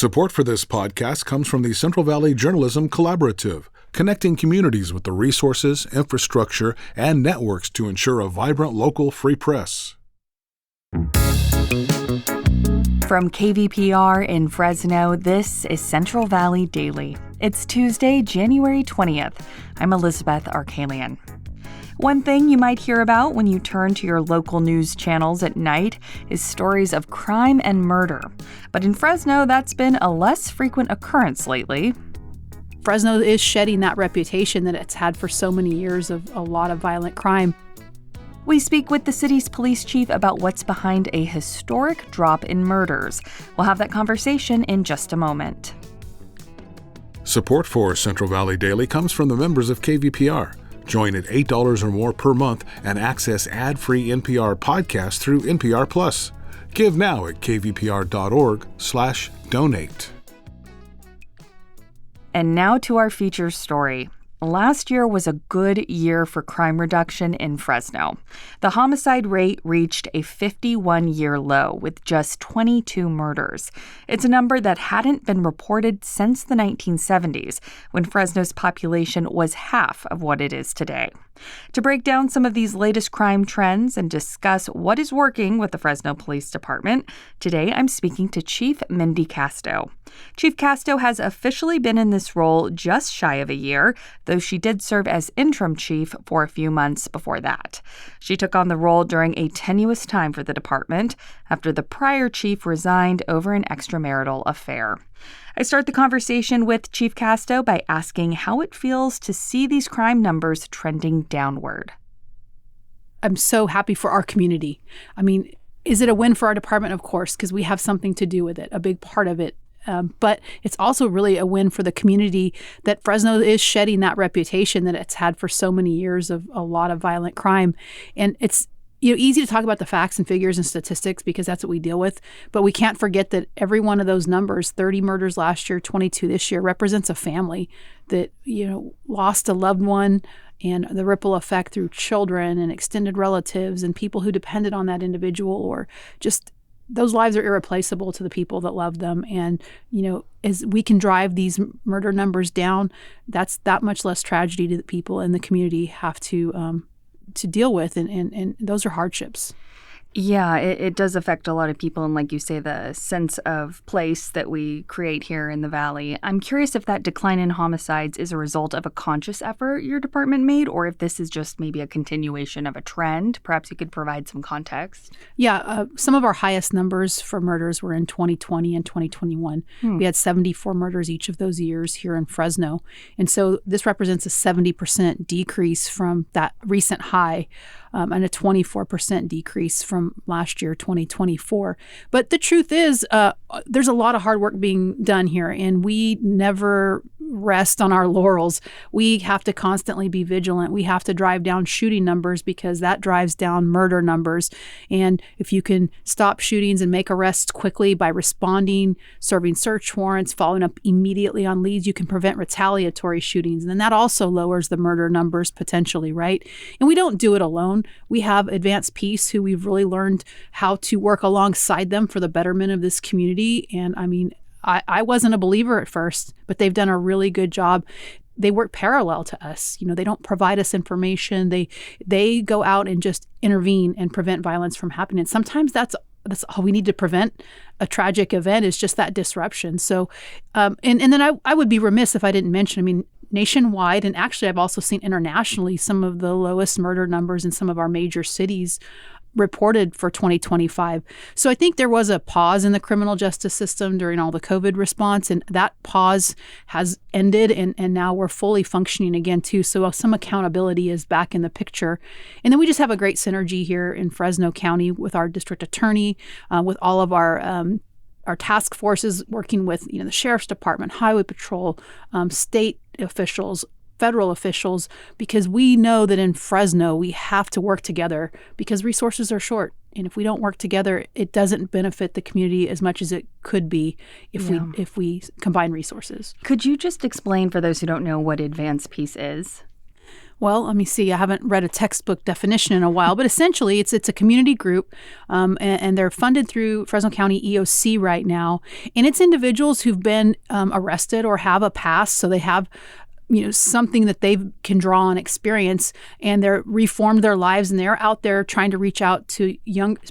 Support for this podcast comes from the Central Valley Journalism Collaborative, connecting communities with the resources, infrastructure, and networks to ensure a vibrant local free press. From KVPR in Fresno, this is Central Valley Daily. It's Tuesday, January 20th. I'm Elizabeth Arkalian. One thing you might hear about when you turn to your local news channels at night is stories of crime and murder. But in Fresno, that's been a less frequent occurrence lately. Fresno is shedding that reputation that it's had for so many years of a lot of violent crime. We speak with the city's police chief about what's behind a historic drop in murders. We'll have that conversation in just a moment. Support for Central Valley Daily comes from the members of KVPR. Join at $8 or more per month and access ad-free NPR podcasts through NPR Plus. Give now at kvpr.org/donate. And now to our feature story. Last year was a good year for crime reduction in Fresno. The homicide rate reached a 51-year low with just 22 murders. It's a number that hadn't been reported since the 1970s, when Fresno's population was half of what it is today. To break down some of these latest crime trends and discuss what is working with the Fresno Police Department, today I'm speaking to Chief Mindy Casto. Chief Casto has officially been in this role just shy of a year, though she did serve as interim chief for a few months before that. She took on the role during a tenuous time for the department after the prior chief resigned over an extramarital affair. I start the conversation with Chief Casto by asking how it feels to see these crime numbers trending downward. I'm so happy for our community. I mean, is it a win for our department? Of course, because we have something to do with it, a big part of it. But it's also really a win for the community that Fresno is shedding that reputation that it's had for so many years of a lot of violent crime. And it's easy to talk about the facts and figures and statistics because that's what we deal with. But we can't forget that every one of those numbers, 30 murders last year, 22 this year, represents a family that, lost a loved one, and the ripple effect through children and extended relatives and people who depended on that individual, or just those lives are irreplaceable to the people that love them. And, as we can drive these murder numbers down, that's that much less tragedy to the people in the community have to deal with. And those are hardships. Yeah, it does affect a lot of people. And like you say, the sense of place that we create here in the Valley. I'm curious if that decline in homicides is a result of a conscious effort your department made, or if this is just maybe a continuation of a trend. Perhaps you could provide some context. Yeah, some of our highest numbers for murders were in 2020 and 2021. We had 74 murders each of those years here in Fresno. And so this represents a 70% decrease from that recent high. And a 24% decrease from last year, 2024. But the truth is, there's a lot of hard work being done here, and we never rest on our laurels. We have to constantly be vigilant. We have to drive down shooting numbers because that drives down murder numbers. And if you can stop shootings and make arrests quickly by responding, serving search warrants, following up immediately on leads, you can prevent retaliatory shootings. And then that also lowers the murder numbers potentially, right? And we don't do it alone. We have Advanced Peace, who we've really learned how to work alongside them for the betterment of this community. And I mean, I wasn't a believer at first, but they've done a really good job. They work parallel to us. They don't provide us information. They go out and just intervene and prevent violence from happening. And sometimes that's all we need to prevent a tragic event, is just that disruption. So, and then I would be remiss if I didn't mention, nationwide, and actually I've also seen internationally, some of the lowest murder numbers in some of our major cities reported for 2025. So I think there was a pause in the criminal justice system during all the COVID response, and that pause has ended, and now we're fully functioning again too. So some accountability is back in the picture. And then we just have a great synergy here in Fresno County with our district attorney, with all of our task forces working with the Sheriff's Department, Highway Patrol, state officials, federal officials, because we know that in Fresno we have to work together because resources are short. And if we don't work together, it doesn't benefit the community as much as it could be if we combine resources. Could you just explain for those who don't know what Advanced Peace is? Well, let me see. I haven't read a textbook definition in a while, but essentially it's a community group, and they're funded through Fresno County EOC right now. And it's individuals who've been arrested or have a past, so they have something that they can draw on experience, and they're reformed their lives, and they're out there trying to reach out to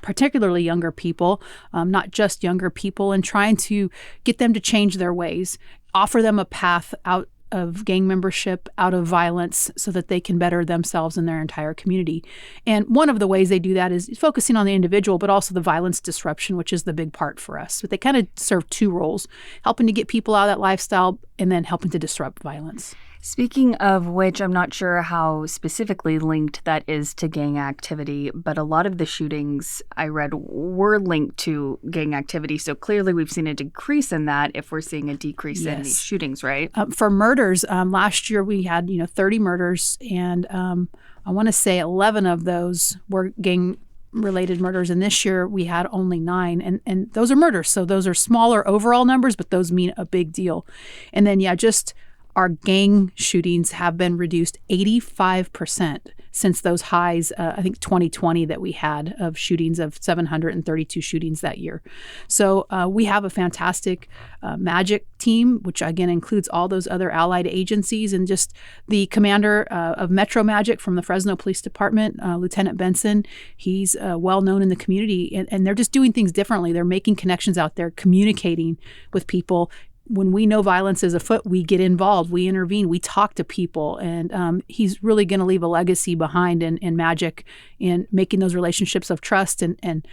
particularly younger people, not just younger people, and trying to get them to change their ways, offer them a path out of gang membership, out of violence, so that they can better themselves and their entire community. And one of the ways they do that is focusing on the individual, but also the violence disruption, which is the big part for us. But they kind of serve two roles, helping to get people out of that lifestyle and then helping to disrupt violence. Speaking of which, I'm not sure how specifically linked that is to gang activity, but a lot of the shootings I read were linked to gang activity. So clearly we've seen a decrease in that if we're seeing a decrease in these shootings, right? For murders, last year we had 30 murders, and I want to say 11 of those were gang-related murders, and this year we had only 9, and those are murders. So those are smaller overall numbers, but those mean a big deal. And then, just our gang shootings have been reduced 85% since those highs, I think 2020, that we had of shootings of 732 shootings that year. So we have a fantastic MAGIC team, which again includes all those other allied agencies, and just the commander of Metro MAGIC from the Fresno Police Department, Lieutenant Benson. He's well known in the community, and they're just doing things differently. They're making connections out there, communicating with people. When we know violence is afoot, we get involved, we intervene, we talk to people, and he's really going to leave a legacy behind in MAGIC in making those relationships of trust and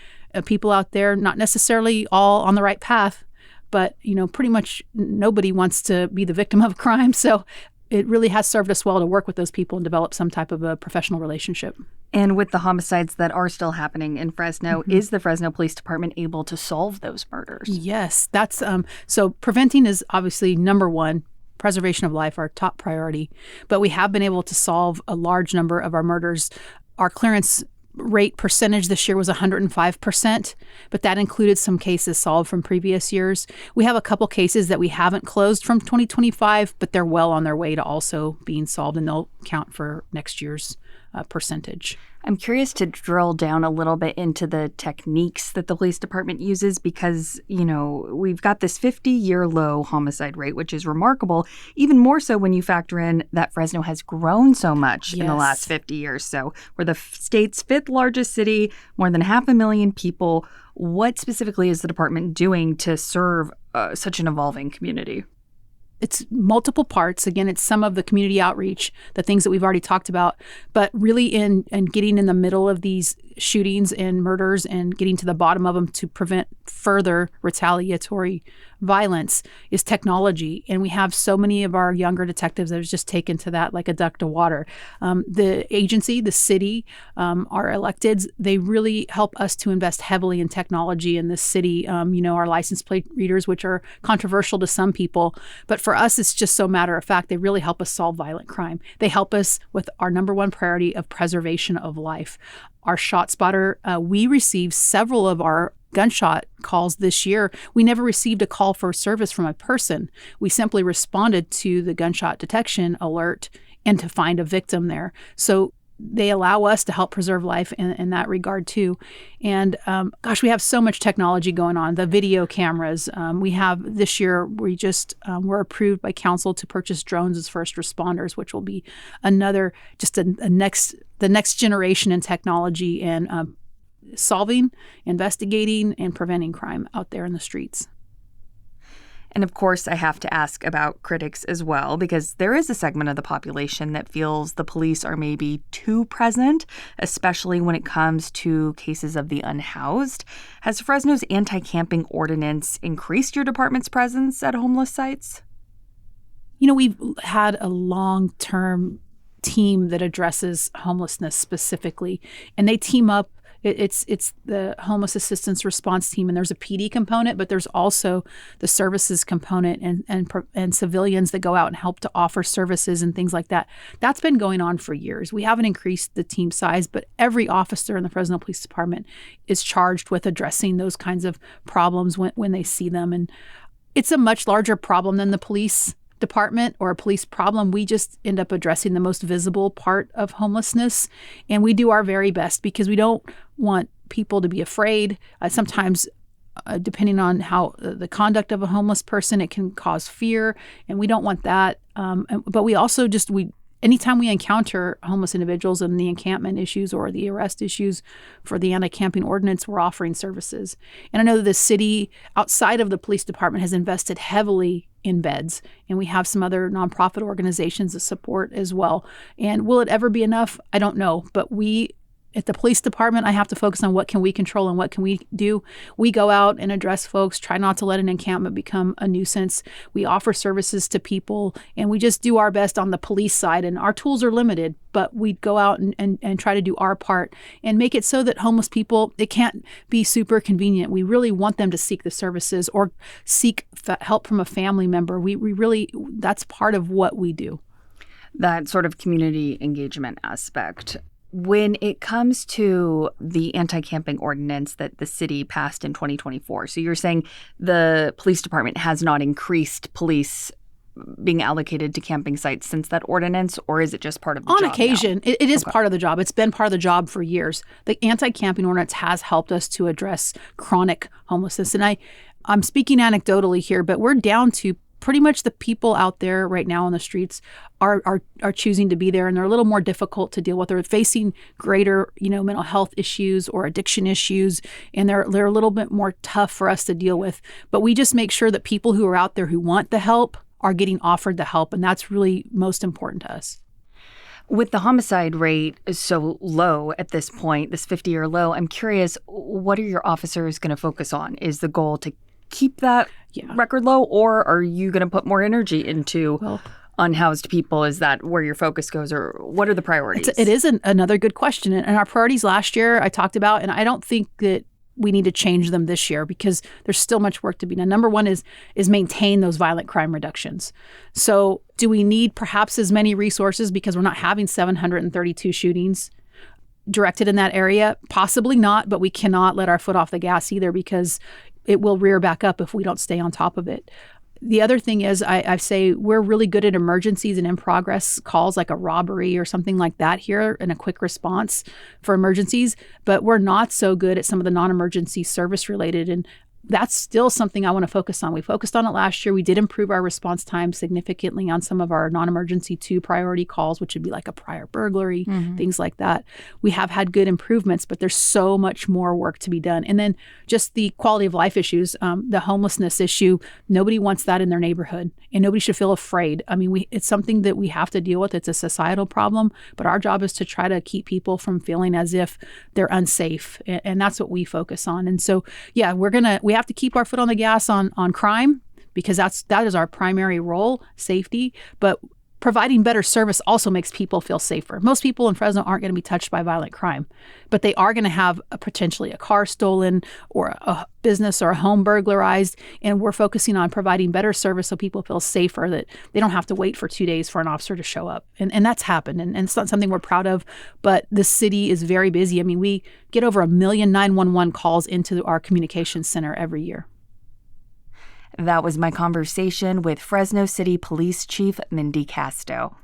people out there, not necessarily all on the right path, but pretty much nobody wants to be the victim of a crime. So it really has served us well to work with those people and develop some type of a professional relationship. And with the homicides that are still happening in Fresno, is the Fresno Police Department able to solve those murders? Yes, that's so preventing is obviously number one. Preservation of life, our top priority. But we have been able to solve a large number of our murders. Our clearance rate percentage this year was 105%, but that included some cases solved from previous years. We have a couple cases that we haven't closed from 2025, but they're well on their way to also being solved, and they'll count for next year's percentage. I'm curious to drill down a little bit into the techniques that the police department uses because, we've got this 50-year low homicide rate, which is remarkable, even more so when you factor in that Fresno has grown so much in the last 50 years. So we're the state's 5th largest city, more than 500,000 people. What specifically is the department doing to serve such an evolving community? It's multiple parts. Again, it's some of the community outreach, the things that we've already talked about, but really in getting in the middle of these shootings and murders and getting to the bottom of them to prevent further retaliatory violence is technology. And we have so many of our younger detectives that have just taken to that like a duck to water. The agency, the city, our electeds, they really help us to invest heavily in technology in this city. Our license plate readers, which are controversial to some people, but for us, it's just so matter of fact. They really help us solve violent crime. They help us with our number one priority of preservation of life. Our shot spotter, we received several of our gunshot calls this year. We never received a call for service from a person. We simply responded to the gunshot detection alert and to find a victim there. So they allow us to help preserve life in that regard too. And we have so much technology going on. The video cameras. We have this year, we just were approved by council to purchase drones as first responders, which will be another, just the next generation in technology and solving, investigating, and preventing crime out there in the streets. And of course, I have to ask about critics as well, because there is a segment of the population that feels the police are maybe too present, especially when it comes to cases of the unhoused. Has Fresno's anti-camping ordinance increased your department's presence at homeless sites? We've had a long-term team that addresses homelessness specifically, and they team up. It's the homeless assistance response team, and there's a PD component, but there's also the services component and civilians that go out and help to offer services and things like that. That's been going on for years. We haven't increased the team size, but every officer in the Fresno Police Department is charged with addressing those kinds of problems when they see them. And it's a much larger problem than the police department or a police problem. We just end up addressing the most visible part of homelessness. And we do our very best because we don't want people to be afraid. Sometimes, depending on how the conduct of a homeless person, it can cause fear. And we don't want that. But we also anytime we encounter homeless individuals and the encampment issues or the arrest issues for the anti-camping ordinance, we're offering services. And I know that the city, outside of the police department, has invested heavily in beds. And we have some other nonprofit organizations that support as well. And will it ever be enough? I don't know. But at the police department, I have to focus on what can we control and what can we do. We go out and address folks, try not to let an encampment become a nuisance. We offer services to people, and we just do our best on the police side. And our tools are limited, but we go out and try to do our part and make it so that homeless people, it can't be super convenient. We really want them to seek the services or seek help from a family member. We really, that's part of what we do. That sort of community engagement aspect. When it comes to the anti-camping ordinance that the city passed in 2024, so you're saying the police department has not increased police being allocated to camping sites since that ordinance, or is it just part of the job? On occasion, it is part of the job. It's been part of the job for years. The anti-camping ordinance has helped us to address chronic homelessness. And I'm speaking anecdotally here, but we're down to pretty much the people out there right now on the streets are choosing to be there, and they're a little more difficult to deal with. They're facing greater, mental health issues or addiction issues, and they're a little bit more tough for us to deal with. But we just make sure that people who are out there who want the help are getting offered the help, and that's really most important to us. With the homicide rate so low at this point, this 50-year low, I'm curious, what are your officers going to focus on? Is the goal to keep that record low, or are you going to put more energy into unhoused people? Is that where your focus goes, or what are the priorities? It is another good question. And our priorities last year I talked about, and I don't think that we need to change them this year because there's still much work to be done. Number one is maintain those violent crime reductions. So do we need perhaps as many resources because we're not having 732 shootings directed in that area? Possibly not, but we cannot let our foot off the gas either because it will rear back up if we don't stay on top of it. The other thing is I say we're really good at emergencies and in progress calls like a robbery or something like that here and a quick response for emergencies, but we're not so good at some of the non-emergency service related. And that's still something I want to focus on. We focused on it last year. We did improve our response time significantly on some of our non-emergency 2 priority calls, which would be like a prior burglary, things like that. We have had good improvements, but there's so much more work to be done. And then just the quality of life issues, the homelessness issue, nobody wants that in their neighborhood and nobody should feel afraid. I mean, it's something that we have to deal with. It's a societal problem, but our job is to try to keep people from feeling as if they're unsafe. And that's what we focus on. And so, yeah, we have to keep our foot on the gas on crime because that is our primary role, safety. But providing better service also makes people feel safer. Most people in Fresno aren't going to be touched by violent crime, but they are going to have potentially a car stolen or a business or a home burglarized. And we're focusing on providing better service so people feel safer, that they don't have to wait for 2 days for an officer to show up. And that's happened. And it's not something we're proud of, but the city is very busy. I mean, we get over 1 million 911 calls into our communications center every year. That was my conversation with Fresno City Police Chief Mindy Casto.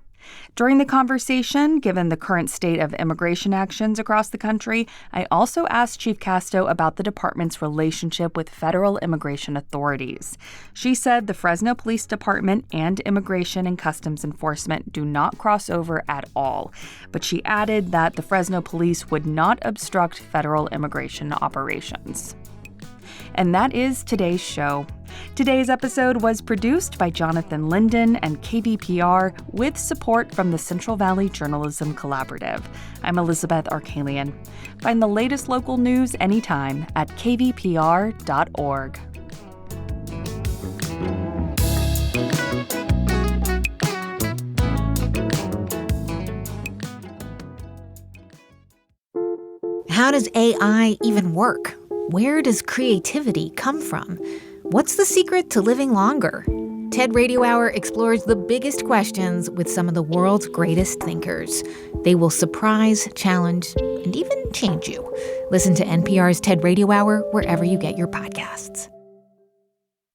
During the conversation, given the current state of immigration actions across the country, I also asked Chief Casto about the department's relationship with federal immigration authorities. She said the Fresno Police Department and Immigration and Customs Enforcement do not cross over at all, but she added that the Fresno Police would not obstruct federal immigration operations. And that is today's show. Today's episode was produced by Jonathan Linden and KVPR with support from the Central Valley Journalism Collaborative. I'm Elizabeth Arkalian. Find the latest local news anytime at kvpr.org. How does AI even work? Where does creativity come from? What's the secret to living longer? TED Radio Hour explores the biggest questions with some of the world's greatest thinkers. They will surprise, challenge, and even change you. Listen to NPR's TED Radio Hour wherever you get your podcasts.